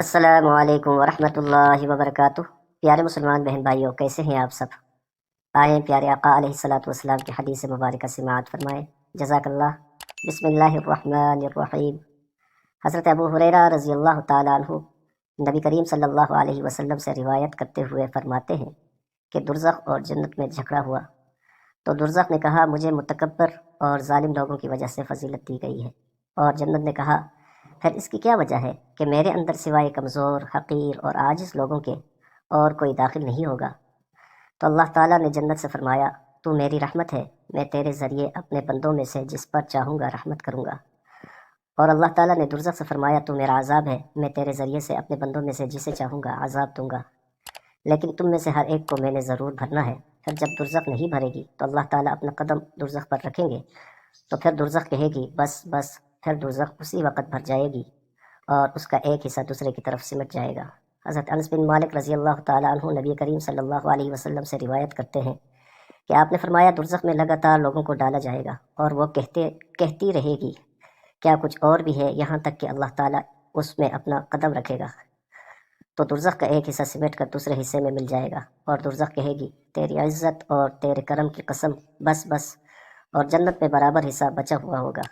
السلام علیکم ورحمۃ اللہ وبرکاتہ۔ پیارے مسلمان بہن بھائیوں، کیسے ہیں آپ سب؟ آئیں پیارے آقا علیہ الصلوۃ والسلام کی حدیث مبارکہ سماعت فرمائیں۔ جزاک اللہ۔ بسم اللہ الرحمن الرحیم۔ حضرت ابو ہریرہ رضی اللہ تعالیٰ عنہ نبی کریم صلی اللہ علیہ وسلم سے روایت کرتے ہوئے فرماتے ہیں کہ دوزخ اور جنت میں جھگڑا ہوا تو دوزخ نے کہا، مجھے متکبر اور ظالم لوگوں کی وجہ سے فضیلت دی گئی ہے، اور جنت نے کہا، پھر اس کی کیا وجہ ہے کہ میرے اندر سوائے کمزور، حقیر اور عاجز لوگوں کے اور کوئی داخل نہیں ہوگا؟ تو اللہ تعالیٰ نے جنت سے فرمایا، تو میری رحمت ہے، میں تیرے ذریعے اپنے بندوں میں سے جس پر چاہوں گا رحمت کروں گا۔ اور اللہ تعالیٰ نے دوزخ سے فرمایا، تو میرا عذاب ہے، میں تیرے ذریعے سے اپنے بندوں میں سے جسے چاہوں گا عذاب دوں گا، لیکن تم میں سے ہر ایک کو میں نے ضرور بھرنا ہے۔ پھر جب دوزخ نہیں بھرے گی تو اللہ تعالیٰ اپنا قدم دوزخ پر رکھیں گے، تو پھر دوزخ کہے گی، بس بس، پھر دوزخ اسی وقت بھر جائے گی اور اس کا ایک حصہ دوسرے کی طرف سمٹ جائے گا۔ حضرت انس بن مالک رضی اللہ تعالیٰ عنہ نبی کریم صلی اللہ علیہ وسلم سے روایت کرتے ہیں کہ آپ نے فرمایا، دوزخ میں لگاتار لوگوں کو ڈالا جائے گا اور وہ کہتی رہے گی، کیا کچھ اور بھی ہے، یہاں تک کہ اللہ تعالیٰ اس میں اپنا قدم رکھے گا تو دوزخ کا ایک حصہ سمیٹ کر دوسرے حصے میں مل جائے گا، اور دوزخ کہے گی، تیری عزت اور تیرے کرم کی قسم، بس بس، اور جنت میں برابر حصہ بچا ہوا ہوگا،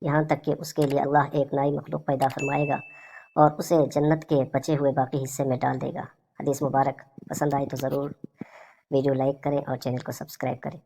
یہاں تک کہ اس کے لیے اللہ ایک نئی مخلوق پیدا فرمائے گا اور اسے جنت کے بچے ہوئے باقی حصے میں ڈال دے گا۔ حدیث مبارک پسند آئی تو ضرور ویڈیو لائک کریں اور چینل کو سبسکرائب کریں۔